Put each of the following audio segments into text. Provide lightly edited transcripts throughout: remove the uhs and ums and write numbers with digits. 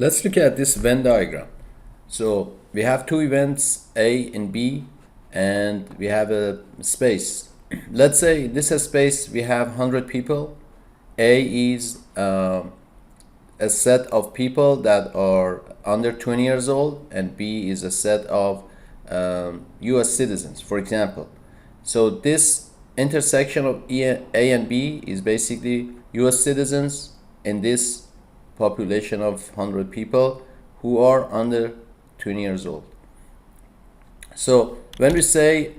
Let's look at this Venn diagram. So we have two events, A and B, and we have a space. Let's say in this space we have 100 people. A is a set of people that are under 20 years old, and B is a set of US citizens, for example. So this intersection of A and B is basically US citizens in this population of 100 people who are under 20 years old. So when we say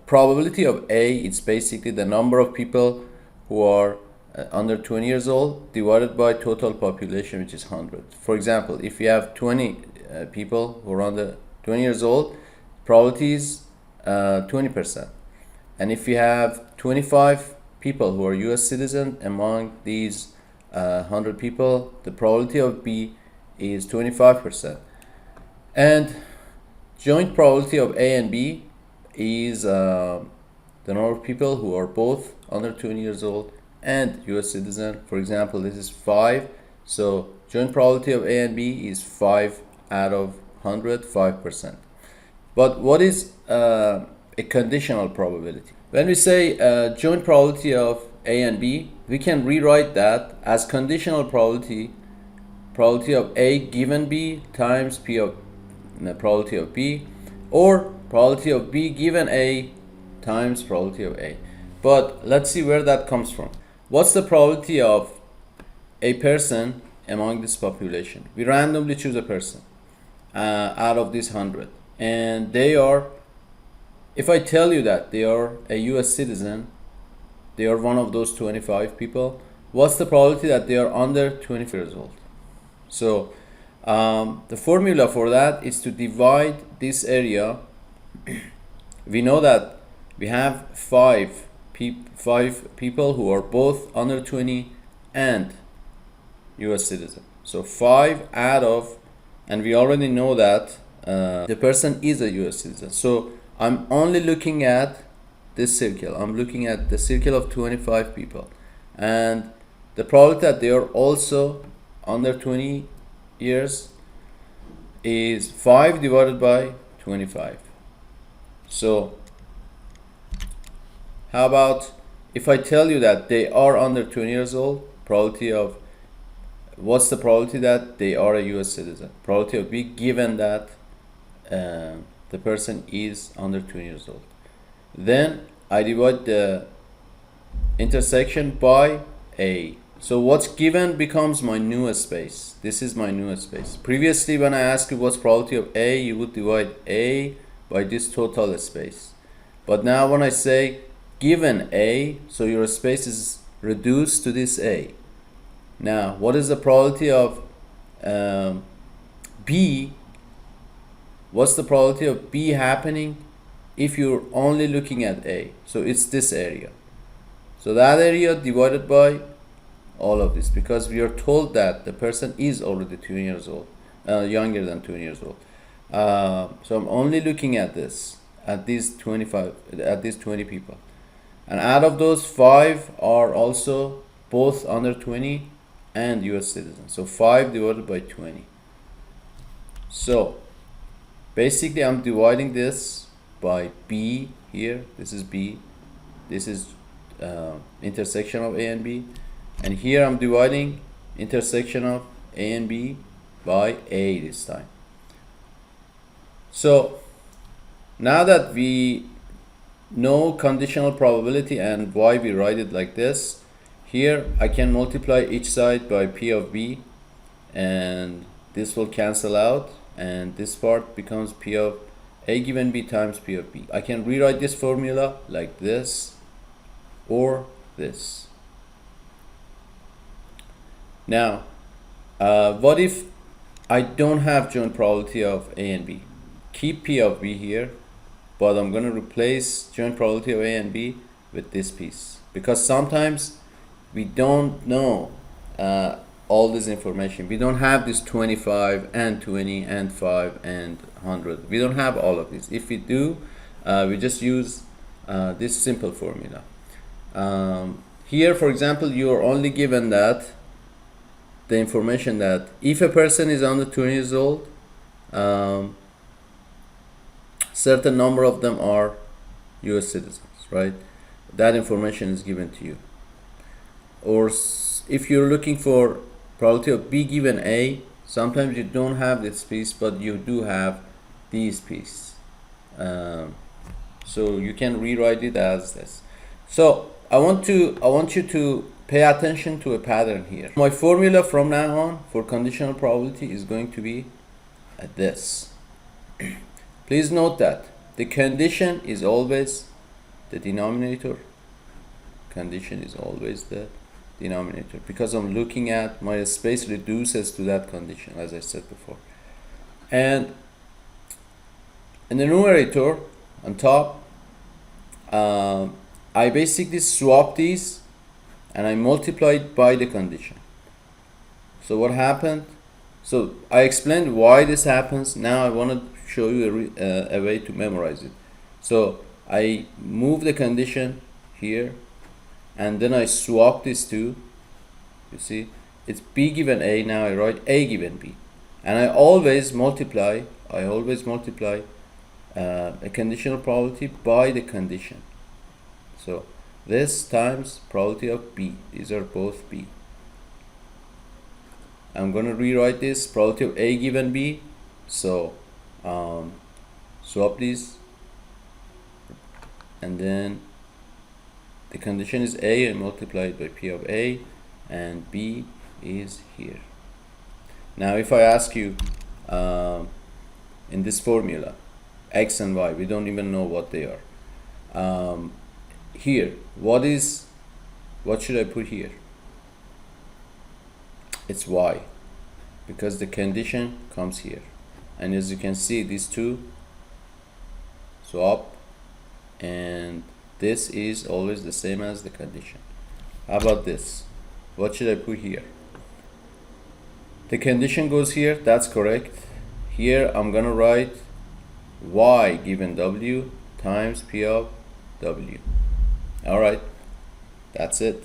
probability of A, it's basically the number of people who are under 20 years old divided by total population, which is 100. For example, if you have 20 people who are under 20 years old, probability is 20%. And if you have 25 people who are US citizens among these 100 people, the probability of B is 25%. And joint probability of A and B is the number of people who are both under 20 years old and US citizen. For example, this is 5. So joint probability of A and B is 5 out of 100, 5%. But what is a conditional probability? When we say joint probability of A and B, we can rewrite that as conditional probability of A given B times probability of B, or probability of B given A times probability of A. But let's see where that comes from. What's the probability of a person among this population? We randomly choose a person out of this 100, and they are, if I tell you that they are a US citizen, they are one of those 25 people, what's the probability that they are under 20 years old? So the formula for that is to divide this area. We know that we have five people who are both under 20 and US citizen. So 5 out of, and we already know that the person is a US citizen. So I'm only looking at this circle. I'm looking at the circle of 25 people, and the probability that they are also under 20 years is 5 divided by 25. So how about if I tell you that they are under 20 years old, probability of, what's the probability that they are a US citizen? Probability of B given that the person is under 20 years old. Then I divide the intersection by A. So what's given becomes my newest space. This is my newest space. Previously, when I asked you what's probability of A, you would divide A by this total space. But now when I say given A, so your space is reduced to this A. Now, what is the probability of B? What's the probability of B happening if you're only looking at A? So it's this area. So that area divided by all of this, because we are told that the person is already 20 years old, younger than 20 years old. So I'm only looking at this, at these 20 people. And out of those, 5 are also both under 20 and US citizens. So 5 divided by 20. So basically I'm dividing this by B here. This is B. This is intersection of A and B. And here I'm dividing intersection of A and B by A this time. So now that we know conditional probability and why we write it like this, here I can multiply each side by P of B, and this will cancel out, and this part becomes P of A given B times P of B. I can rewrite this formula like this or this. Now, what if I don't have joint probability of A and B? Keep P of B here, but I'm going to replace joint probability of A and B with this piece, because sometimes we don't know all this information. We don't have this 25 and 20 and 5 and 100. We don't have all of this. If we do, we just use this simple formula. Here, for example, you are only given that the information that if a person is under 20 years old, certain number of them are US citizens, right? That information is given to you. Or if you're looking for probability of B given A, sometimes you don't have this piece, but you do have these piece. So you can rewrite it as this. So I want you to pay attention to a pattern here. My formula from now on for conditional probability is going to be this. Please note that the condition is always the denominator. Condition is always the denominator, because I'm looking at my space reduces to that condition, as I said before. And in the numerator on top, I basically swap these and I multiplied by the condition. So what happened? So I explained why this happens. Now I want to show you a way to memorize it. So I move the condition here, and then I swap these two. You see, it's B given A. Now I write A given B, and I always multiply. A conditional probability by the condition. So this times probability of B. These are both B. I'm going to rewrite this probability of A given B. So swap these, and then the condition is A, and multiply it by P of A, and B is here. Now if I ask you in this formula, X and Y, we don't even know what they are. Here, what should I put here? It's Y, because the condition comes here. And as you can see, these two swap, and this is always the same as the condition. How about this? What should I put here? The condition goes here, that's correct. Here I'm gonna write Y given W times P of W. Alright, that's it.